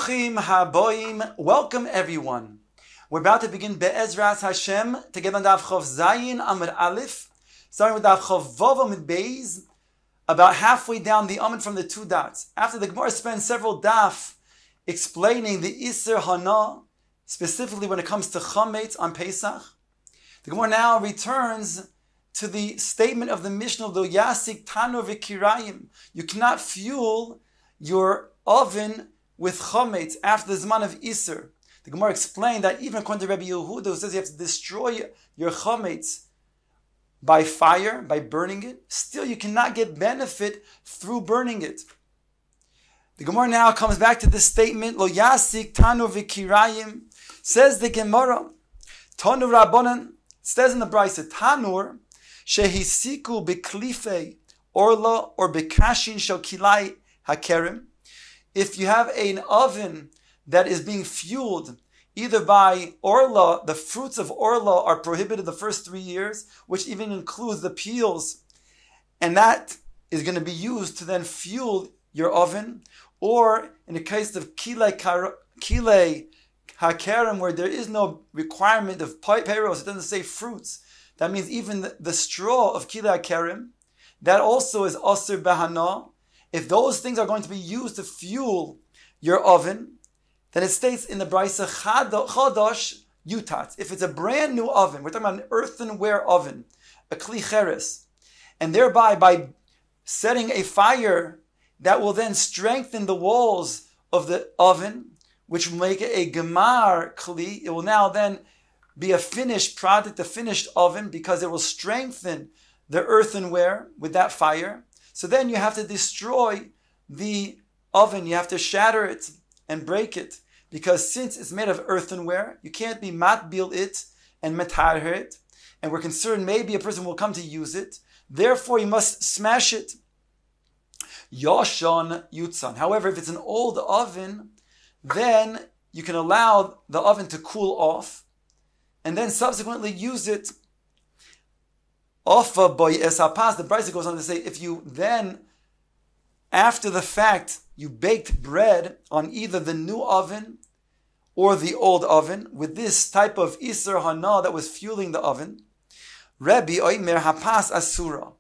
Bruchim haboim. Welcome everyone. We're about to begin Be'ezras Hashem together on Daf Chov Zayin Amud Aleph, starting with Daf Chov Vav Amud Beis, about halfway down the Amud from the two dots. After the Gemara spends several daf explaining the Iser Hana, specifically when it comes to Chametz on Pesach, the Gemara now returns to the statement of the Mishnah, Lo Yasik Tanur V'Kirayim. You cannot fuel your oven with chametz after the Zman of Iser. The Gemara explained that even according to Rabbi Yehuda, who says you have to destroy your chametz by fire, by burning it, still you cannot get benefit through burning it. The Gemara now comes back to this statement, Lo Yasik Tanur V'Kirayim. Says the Gemara, Tanur Rabbanan, says in the Brisa, Tanur Shehisiku B'Klifei Orla or B'Kashin Shel Kilai HaKerem. If you have an oven that is being fueled either by orla, the fruits of orla are prohibited the first 3 years, which even includes the peels, and that is going to be used to then fuel your oven, or in the case of kilei hakerem, where there is no requirement of peros, it doesn't say fruits. That means even the straw of kilei hakerem, that also is aser bahana. If those things are going to be used to fuel your oven, then it states in the Brisa, Chadash Yutat. If it's a brand new oven, we're talking about an earthenware oven, a kli cheres, and thereby by setting a fire that will then strengthen the walls of the oven, which will make it a gemar kli, it will now then be a finished product, a finished oven, because it will strengthen the earthenware with that fire. So then you have to destroy the oven, you have to shatter it and break it, because since it's made of earthenware, you can't be matbil it and metarher it, and we're concerned maybe a person will come to use it, therefore you must smash it. Yoshon yutzan. However, if it's an old oven, then you can allow the oven to cool off, and then subsequently use it. Ofa boy esapas. The Brisa goes on to say, if you then, after the fact, you baked bread on either the new oven or the old oven with this type of iser hana that was fueling the oven, Rabbi oimer hapas asura,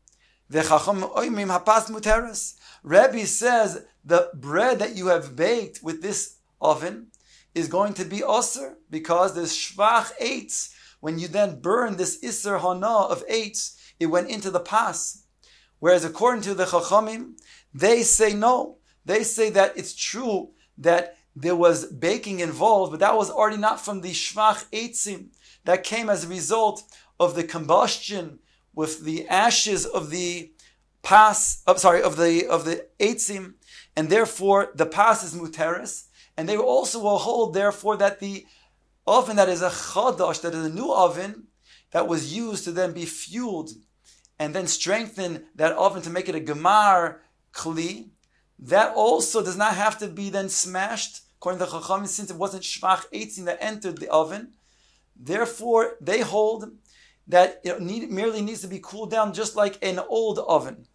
vechacham oimrim hapas muteres. Rabbi says the bread that you have baked with this oven is going to be aser because there's shvach eitz. When you then burn this iser hana of eitz, it went into the pas. Whereas according to the Chachamim, they say no. They say that it's true that there was baking involved, but that was already not from the shvach eitzim. That came as a result of the combustion with the ashes of the pas, of the eitzim, and therefore the pas is muteris. And they also will hold, therefore, that the oven that is a chadash, that is a new oven, that was used to then be fueled and then strengthen that oven to make it a gemar kli, that also does not have to be then smashed, according to the Chachamim, since it wasn't shvach eitzim that entered the oven. Therefore, they hold that it merely needs to be cooled down just like an old oven.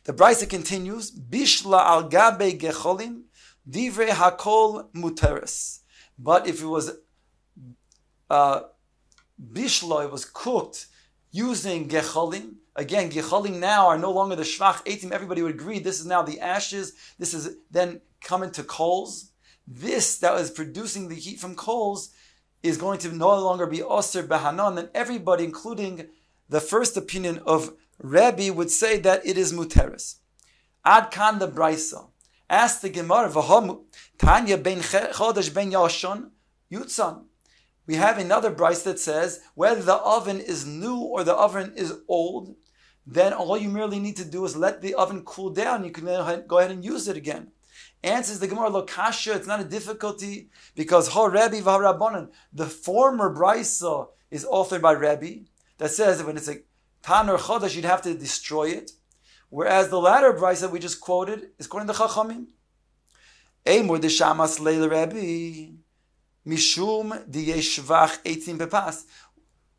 The Brisa continues, Bishla al gabe gecholim, divrei hakol muteres. But if it was bishla, it was cooked using gecholim. Again, gecholim now are no longer the shvach eitim. Everybody would agree this is now the ashes. This is then coming to coals. This that is producing the heat from coals is going to no longer be aser bahanan. Then everybody, including the first opinion of Rabbi, would say that it is muteris. Ad kan the Brisa. Ask the Gemara, v'hamu Tanya ben chodesh ben yashon yutzan. We have another Brisa that says whether the oven is new or the oven is old, then all you merely need to do is let the oven cool down. You can then go ahead and use it again. Answers the Gemara, lo kasha, it's not a difficulty because ha Rabbi v'ha Rabbanan. The former Brisa is authored by Rabbi that says that when it's a tanur chodesh, you'd have to destroy it. Whereas the latter Brisa that we just quoted is according to Chachamim. Eimur de shamas leil Rabbi. Mishum diyeshvach eitzim bepas.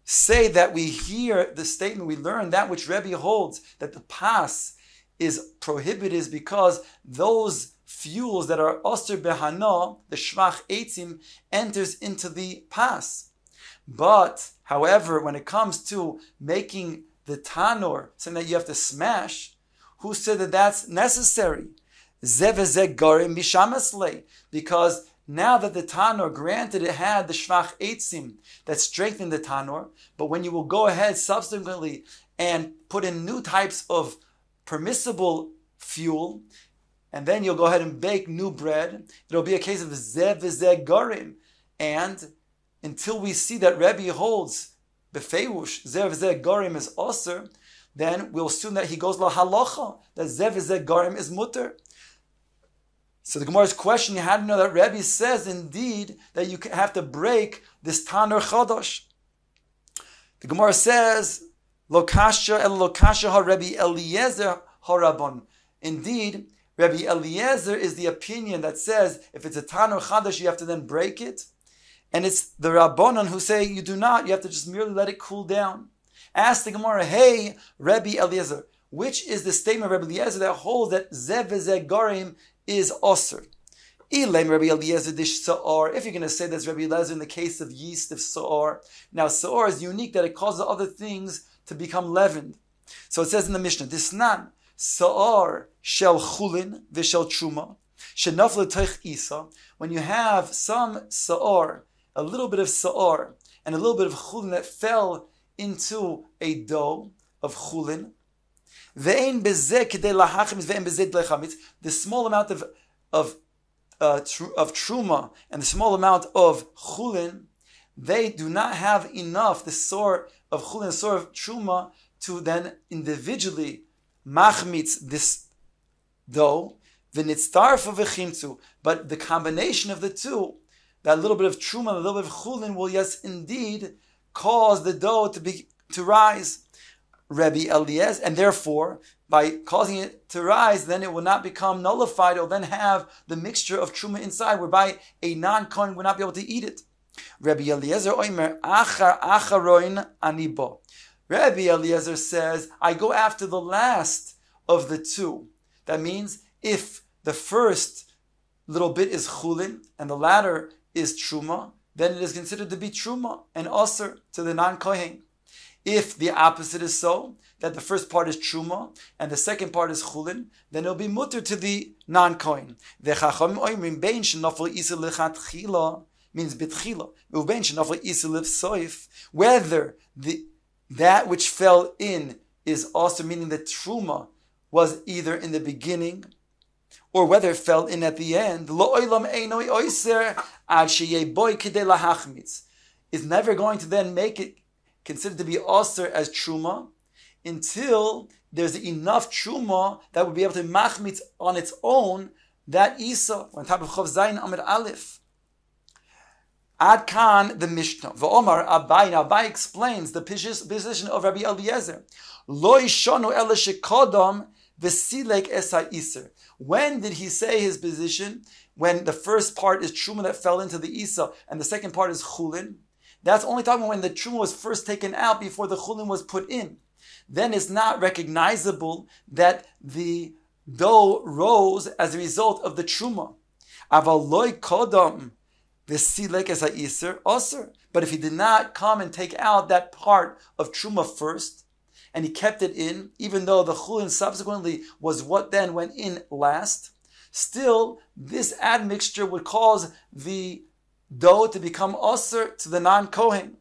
Say that we hear the statement, we learn that which Rebbe holds, that the pas is prohibited is because those fuels that are Oster Behana, the Shvach Eitzim, enters into the pas. But, however, when it comes to making the tanor, something that you have to smash, who said that that's necessary? Zeh garim mishamasle, because now that the tanor, granted it had the Shvach Eitzim that strengthened the tanor, but when you will go ahead subsequently and put in new types of permissible fuel, and then you'll go ahead and bake new bread, it'll be a case of zeh garim. And until we see that Rebbe holds befeirush zeh garim is osir, then we'll assume that he goes la halacha, that zeh garim is mutter. So the Gemara's question, you had to know that Rebbe says indeed that you have to break this tanur chadash. The Gemara says, Lo kasha ha Rebbe Eliezer harabon. Indeed, Rebbe Eliezer is the opinion that says if it's a tanur chadash, you have to then break it. And it's the Rabbanon who say you do not, you have to just merely let it cool down. Ask the Gemara, hey, Rebbe Eliezer, which is the statement of Rebbe Eliezer that holds that zeh garim is osir? If you're going to say that's Rebbe Eliezer in the case of yeast of sa'or, now sa'or is unique that it causes other things to become leavened. So it says in the Mishnah, Disnan, sa'or shel chulin v'shel truma, shenafle teich isa, when you have some sa'or, a little bit of sa'or, and a little bit of chulin that fell into a dough of chulin, the small amount of truma and the small amount of chulin, they do not have enough, the sore of chulin, the sore of truma, to then individually machmitz this dough, but the combination of the two, that little bit of truma and a little bit of chulin, will yes indeed cause the dough to rise. Rebbe Eliezer, and therefore, by causing it to rise, then it will not become nullified. It will then have the mixture of truma inside, whereby a non-kohen will not be able to eat it. Rebbe Eliezer oimer acharoin anibo. Rebbe Eliezer says, I go after the last of the two. That means if the first little bit is chulin and the latter is truma, then it is considered to be truma and osir to the non-kohen. If the opposite is so, that the first part is truma and the second part is chulin, then it will be mutter to the non-kohen. The chachamim oimrim bein shenafel isa lechatchila means bitchila, ubein shenafel isa lefsoif, whether that which fell in is also meaning that truma was either in the beginning or whether it fell in at the end. Lo olam einoi oiser ad sheyeh boy kedei lahachmitz, is never going to then make it considered to be osir as truma until there's enough truma that would be able to machmitz on its own that isa on top of Chav Zayin Amud Aleph. Ad kan the Mishnah. V'omar Abai. Now Abai explains the position of Rabbi Eliezer. Lo yishonu ela shekodam v'silek esa iser. When did he say his position? When the first part is truma that fell into the isa and the second part is chulin. That's only talking about when the truma was first taken out before the chulin was put in. Then it's not recognizable that the dough rose as a result of the truma. Aval loy kodam v'silek es ha'isur osur. But if he did not come and take out that part of truma first, and he kept it in, even though the chulin subsequently was what then went in last, still this admixture would cause the dough to become osir to the non-kohen.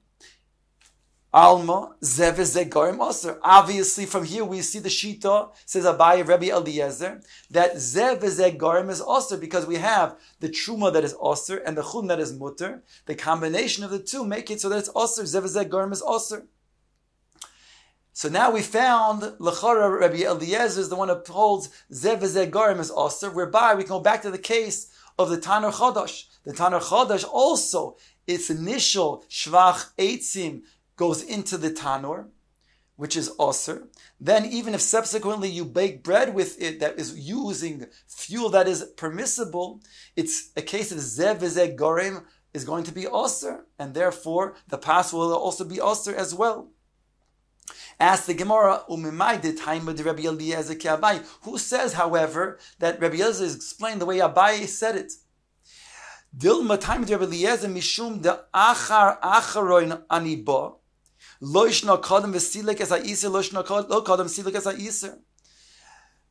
Alma zeh garim osir. Obviously, from here we see the shita, says Abai Rebbe Eliezer, that zeh garim is osir because we have the truma that is osir and the chulin that is mutter. The combination of the two make it so that it's osir. Zeh garim is osir. So now we found L'chara Rabbi Eliezer is the one who holds zeh garim is osir, whereby we can go back to the case of the Tanur Chodosh. The Tanur Chodosh also, its initial Shvach Eitzim goes into the Tanur, which is Osir. Then even if subsequently you bake bread with it that is using fuel that is permissible, it's a case of Zeh Gorim is going to be Osir, and therefore the pas will also be Osir as well. Ask the Gemara, who says, however, that Rabbi Eliezer is explained the way Abaye said it? Dilma time Rabbi Eliezer mishum de achar acharoin aniba loishna kadam v'silek es ha'isir loishna kadam silek es ha'isir.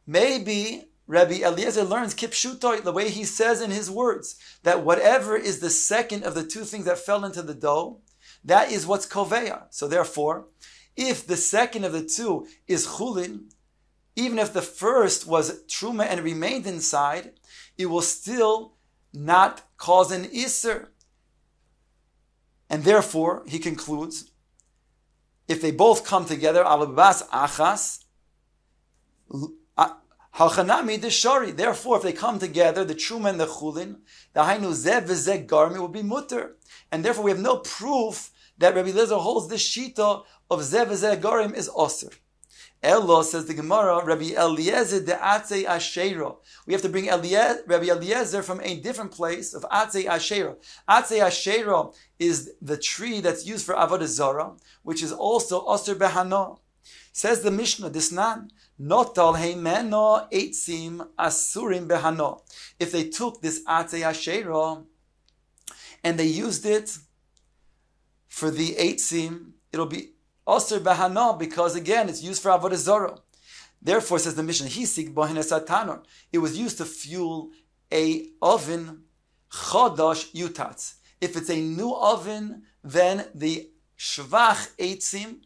Maybe Rabbi Eliezer learns kipshuto, the way he says in his words, that whatever is the second of the two things that fell into the dough, that is what's koveya. So therefore, if the second of the two is chulin, even if the first was truma and remained inside, it will still not cause an iser. And therefore, he concludes, if they both come together, alabas achas, halchanami deshari. Therefore, if they come together, the truma and the chulin, the hainu zeh v'zeh garmi will be mutter. And therefore, we have no proof that Rabbi Eliezer holds this shita of zeh v'zeh garim is osir. Elo, says the Gemara, Rabbi Eliezer de Atzei Ashera. We have to bring Rabbi Eliezer from a different place of Atzei Ashera. Atzei Ashera is the tree that's used for Avodah Zarah, which is also osir behana. Says the Mishnah, Disnan, Notal heimeno eitzim asurim behana. If they took this Atzei Ashera and they used it for the eitzim, it'll be osir bahana, because again it's used for avodah zarah. Therefore, says the Mishnah, hisig bohenes atanor. It was used to fuel a oven chadash yutatz. If it's a new oven, then the shvach eitzim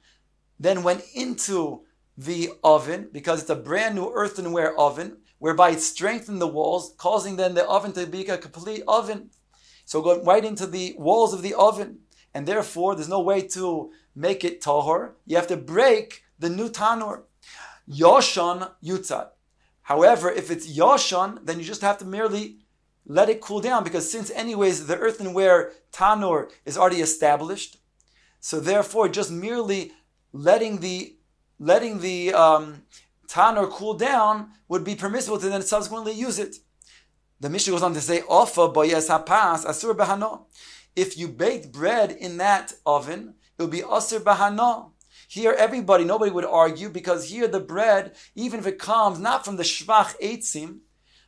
then went into the oven, because it's a brand new earthenware oven, whereby it strengthened the walls, causing then the oven to be a complete oven. So going right into the walls of the oven. And therefore, there's no way to make it tahor. You have to break the new tanur. Yoshan yutzat. However, if it's yoshan, then you just have to merely let it cool down, because since anyways the earthenware tanur is already established, so therefore just merely letting the tanur cool down would be permissible to then subsequently use it. The Mishnah goes on to say, Ofa boyes hapas asur behano. If you baked bread in that oven, it would be asur bahana. Here, nobody would argue, because here the bread, even if it comes not from the shvach eitzim,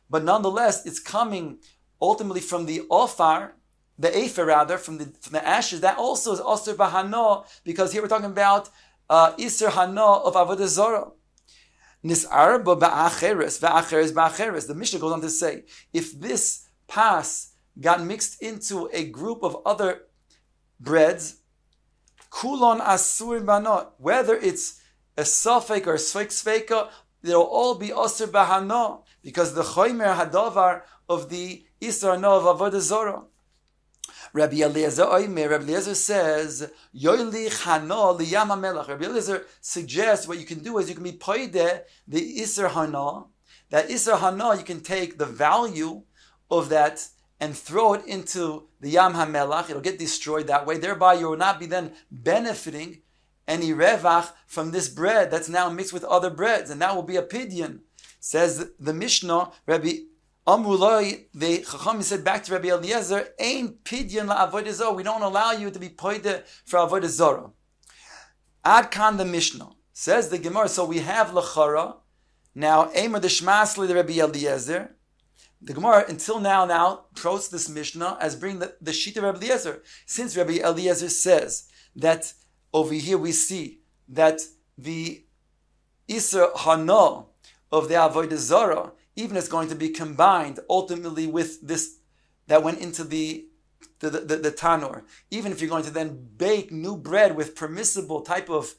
but nonetheless it's coming ultimately from the ofar, the efer rather, from the ashes. That also is asur bahana, because here we're talking about isur hana of avodah zarah. Nis'arba ba'acheres, va'acheres ba'acheres. The Mishnah goes on to say, if this pas got mixed into a group of other breads, kulon asur banot, whether it's a safek or a sveika, they'll all be asur bahana, because the choymer hadavar of the isur hana of avodah zarah. Rabbi Eliezer says, Yoili chana liyam hamelach. Rabbi Eliezer suggests what you can do is you can be poideh the isur hana. That isur hana, you can take the value of that and throw it into the Yam HaMelach. It'll get destroyed that way. Thereby, you will not be then benefiting any revach from this bread that's now mixed with other breads, and that will be a pidyon. Says the Mishnah, Rabbi Amrullah, the Chacham said back to Rabbi Eliezer, Ein pidyon la'avodah zarah. We don't allow you to be poideh for avodah zarah. Ad kan the Mishnah. Says the Gemara, so we have lachara. Now, Eimer the Shmasli, the Rabbi Eliezer. The Gemara until now quotes this Mishnah as bringing the sheet of Rabbi Eliezer. Since Rabbi Eliezer says that over here we see that the Isser Hana of the Avodah Zarah, even is going to be combined ultimately with this that went into the tanur. Even if you're going to then bake new bread with permissible type of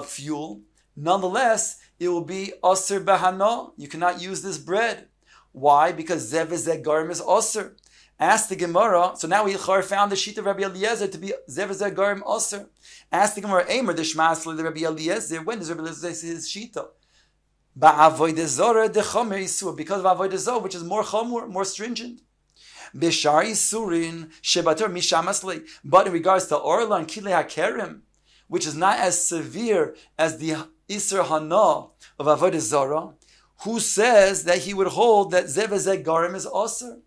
fuel, nonetheless, it will be Asr Bahana. You cannot use this bread. Why? Because zev v'zeh garim is osir. Ask the Gemara. So now we found the sheet of Rabbi Eliezer to be zev v'zeh garim osir. Ask the Gemara. Eimer the shmasli the Rabbi Eliezer. When does Rabbi Eliezer say his shita? Ba'avodah zarah de chomer isur, because of avodah zarah, which is more chomer, more stringent. B'shar isurin shebator mishamasli. But in regards to orla and kilei hakerim, which is not as severe as the isur hana of avodah zarah, who says that he would hold that zev v'zeh garim is osir?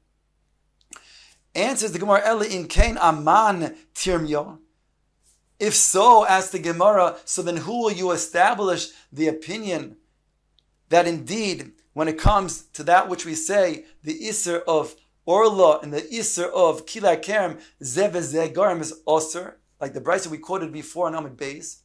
Answers the Gemara, Eli in kain aman tirmya. If so, asks the Gemara, so then who will you establish the opinion that indeed, when it comes to that which we say, the Isser of Orla and the Isser of Kila Kerem, Zev Garim is Osir, like the Brisa we quoted before on Amud Beis.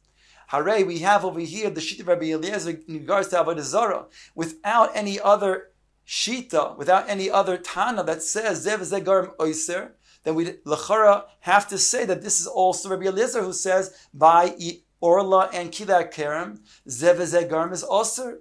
Hare, we have over here the Shita of Rabbi Eliezer in regards to Avodah Zarah, without any other Shita, without any other Tana that says Zev Garim Osir, then we l'chara have to say that this is also Rabbi Eliezer who says by Orla and Kila Kerem, Zev Garim is Osir.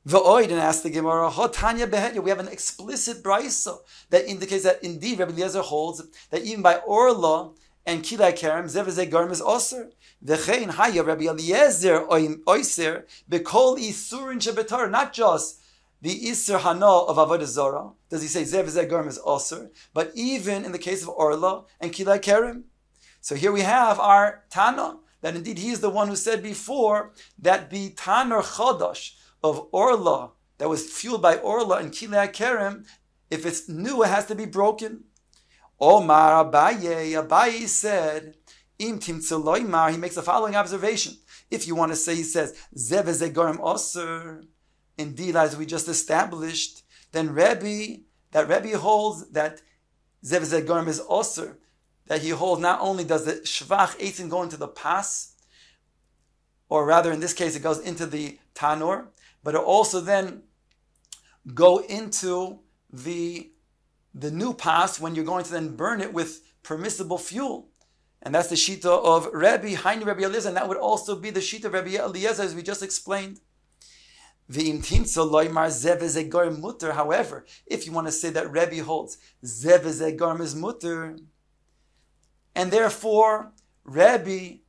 V'oid, and ask the Gemara, Hotanya behenya, we have an explicit brisa that indicates that indeed Rabbi Eliezer holds that even by Orla and Kila Kerem, Zev Garim is Osir. V'chein haya Rabbi Eliezer oiser b'kol isurin shebetar, not just the Isser Hana of Avodah Zarah, does he say Zev Garim is Osir, but even in the case of Orla and Kila Kerem. So here we have our Tana, that indeed he is the one who said before that the Tanur Chodosh of Orla, that was fueled by Orla and Kila Kerem, if it's new, it has to be broken. Omar Abaye said, Im Timtzu Loimar, he makes the following observation. If you want to say, he says, Zev Garim Osir, indeed, as we just established, then Rebbe holds that Zev Garim is Osir, that he holds not only does the Shvach Eitzim go into the Pas, or rather in this case it goes into the Tanur, but it also then go into the new Pas when you're going to then burn it with permissible fuel. And that's the Shita of Rebbe, Haini Rebbe Eliezer, and that would also be the Shita of Rebbe Eliezer as we just explained. However, if you want to say that Rebbe holds Zev Garim is mutter, and therefore Rebbe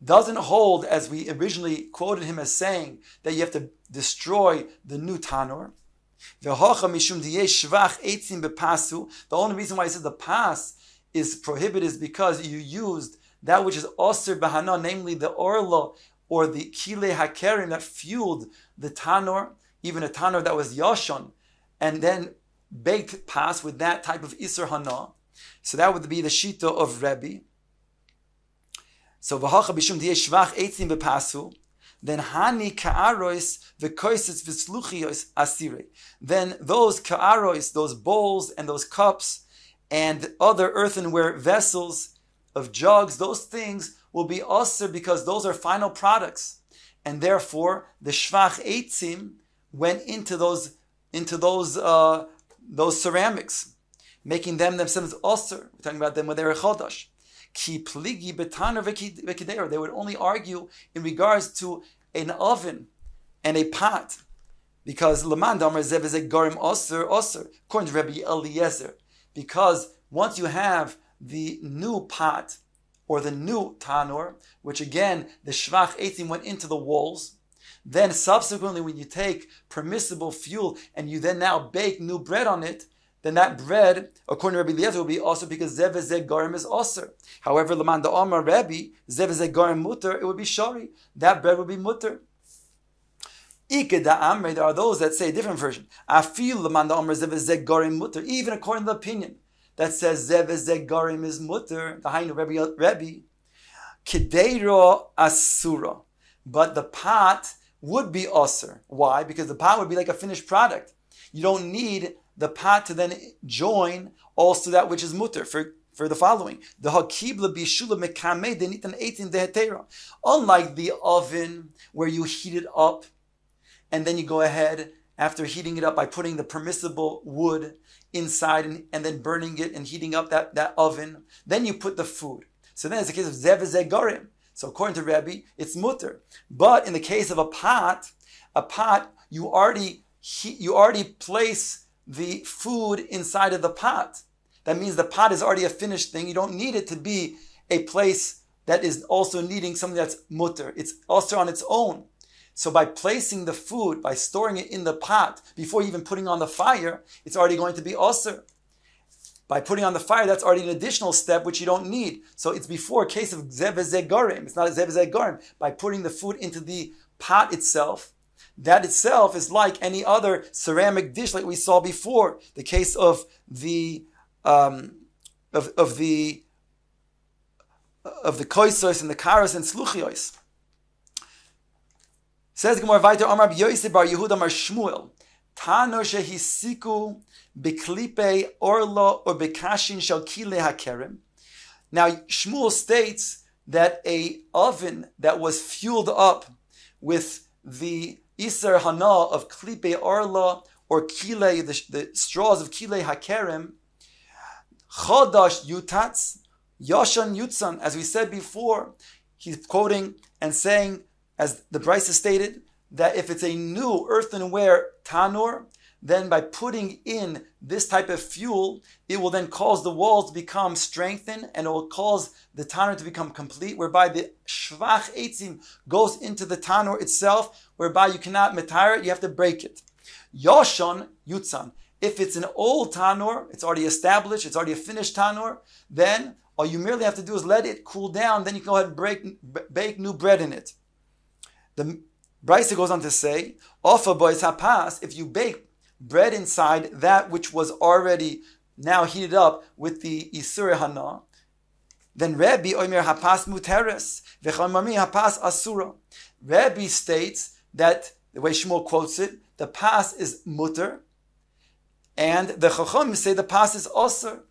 doesn't hold, as we originally quoted him as saying, that you have to destroy the new Tanur. The only reason why he says the pas is prohibited is because you used that which is Osir Bahana, namely the Orla or the Kile Hakerim that fueled the Tanur, even a Tanur that was Yashon, and then baked pas with that type of Isser Hana. So that would be the Shita of Rebbe. So v'hacha b'shum diye shvach eitzim b'pasu, then hani ka'arois v'koises v'sluchios asire. Then those ka'arois, those bowls and those cups and other earthenware vessels of jugs, those things will be osir because those are final products, and therefore the shvach eitzim went into those ceramics, making them themselves osir. We're talking about them when they were chodash. Ki pligi betaner v'kideir. They would only argue in regards to an oven and a pot, because Laman Damar Zev Garim osir, according to Rabbi Eliezer, because once you have the new pot or the new tanur, which again the shvach eitzim went into the walls, then subsequently when you take permissible fuel and you then now bake new bread on it, then that bread, according to Rabbi Eliezer, will be also because Zev Garim is osir. However, Laman da Amar Rabbi, Zev Garim mutter, it would be shari. That bread would be mutter. Ike da Amre, there are those that say a different version. Afil Laman da Amar Zev Garim mutter, even according to the opinion that says Zev Garim is mutter, the Hainu Rabbi, Kedeiro Asura. But the pot would be osir. Why? Because the pot would be like a finished product. You don't need the pot to then join also that which is mutter for the following. The hakibla bishula mekame denitan eitin dehetera. Unlike the oven where you heat it up and then you go ahead after heating it up by putting the permissible wood inside and then burning it and heating up that oven, then you put the food. So then it's a case of zev garim. So according to Rabbi, it's mutter. But in the case of a pot you already place the food inside of the pot. That means the pot is already a finished thing. You don't need it to be a place that is also needing something that's mutter. It's also on its own. So by placing the food, by storing it in the pot, before even putting on the fire, it's already going to be osir. By putting on the fire, that's already an additional step which you don't need. So it's before a case of zev garim. It's not a zev garim. By putting the food into the pot itself, that itself is like any other ceramic dish, like we saw before. The case of the of the koisos and the karos and sluchios. Says Gemara Vayter Amar Yosef bar Yehuda Amar Shmuel Tanor shehisiku beklipe orlo or bekashin shel kile hakerem. Now Shmuel states that a oven that was fueled up with the Isar Hana of Klipe Orla or Kile, the straws of Kile Hakerem, Chodash Yutatz, Yashan Yutzan, as we said before, he's quoting and saying, as the Brisa stated, that if it's a new earthenware tanur, then by putting in this type of fuel, it will then cause the walls to become strengthened and it will cause the tanur to become complete, whereby the shvach eitzim goes into the tanur itself, whereby you cannot metar it, you have to break it. Yoshan yutzan. If it's an old tanur, it's already established, it's already a finished tanur, then all you merely have to do is let it cool down, then you can go ahead and bake new bread in it. The Brisa goes on to say, Ofa bois hapas, if you bake bread inside that which was already now heated up with the Isur Hana, then Rabbi Omer hapas muteres, v'chamami hapas asura. Rabbi states that, the way Shmuel quotes it, the pas is muter, and the Chacham say the pas is osur.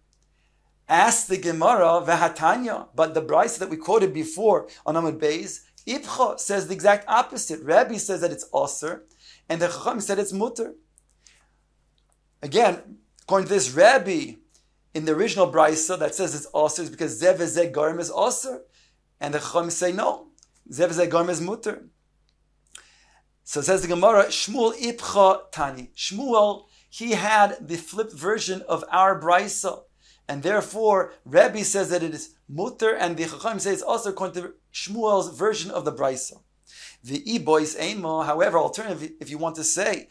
Ask the Gemara v'hatanya, but the Brisa that we quoted before on Amud Beis, Ibcha says the exact opposite. Rabbi says that it's osur, and the Chacham said it's muter. Again, according to this Rabbi, in the original Brisa that says it's osur is because Zev Zeh Garim is osur, and the Chacham say no, Zev Zeh Garim is muter. So it says the Gemara, Shmuel Ibcha Tani. Shmuel, he had the flipped version of our Brisa, and therefore Rabbi says that it is muter, and the Chacham says it's also according to Shmuel's version of the Brisa. The e-boys emo, however, alternative, if you want to say,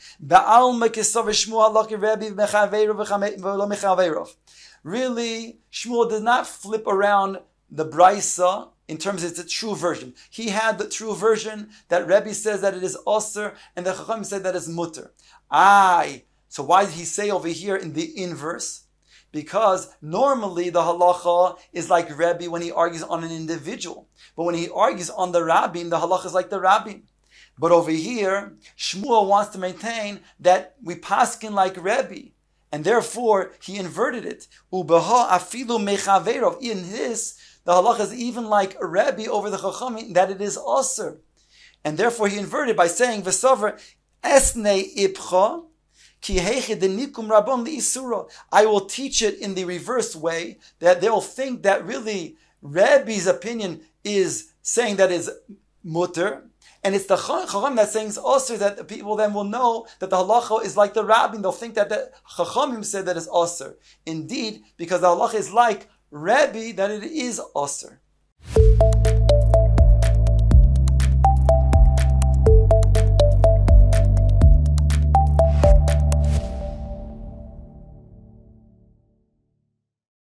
really, Shmuel did not flip around the Brisa in terms of its true version. He had the true version that Rebbe says that it is osir, and the Chacham said that it's mutter. So why did he say over here in the inverse? Because normally the halacha is like Rebbe when he argues on an individual. But when he argues on the rabbin, the halacha is like the rabbin. But over here, Shmuel wants to maintain that we paskin like Rebbe. And therefore, he inverted it. Ubeha afilu mechaverov. In this, the halacha is even like Rebbe over the Chachamim, that it is osir. And therefore, he inverted by saying, V'sover esne ibcha, I will teach it in the reverse way, that they will think that really Rebbe's opinion is saying that is mutter, and it's the Chacham that's saying it's osir, that the people then will know that the halacha is like the rabbin. They'll think that the Chachamim said that is osir. Indeed, because the halacha is like Rebbe, that it is osir.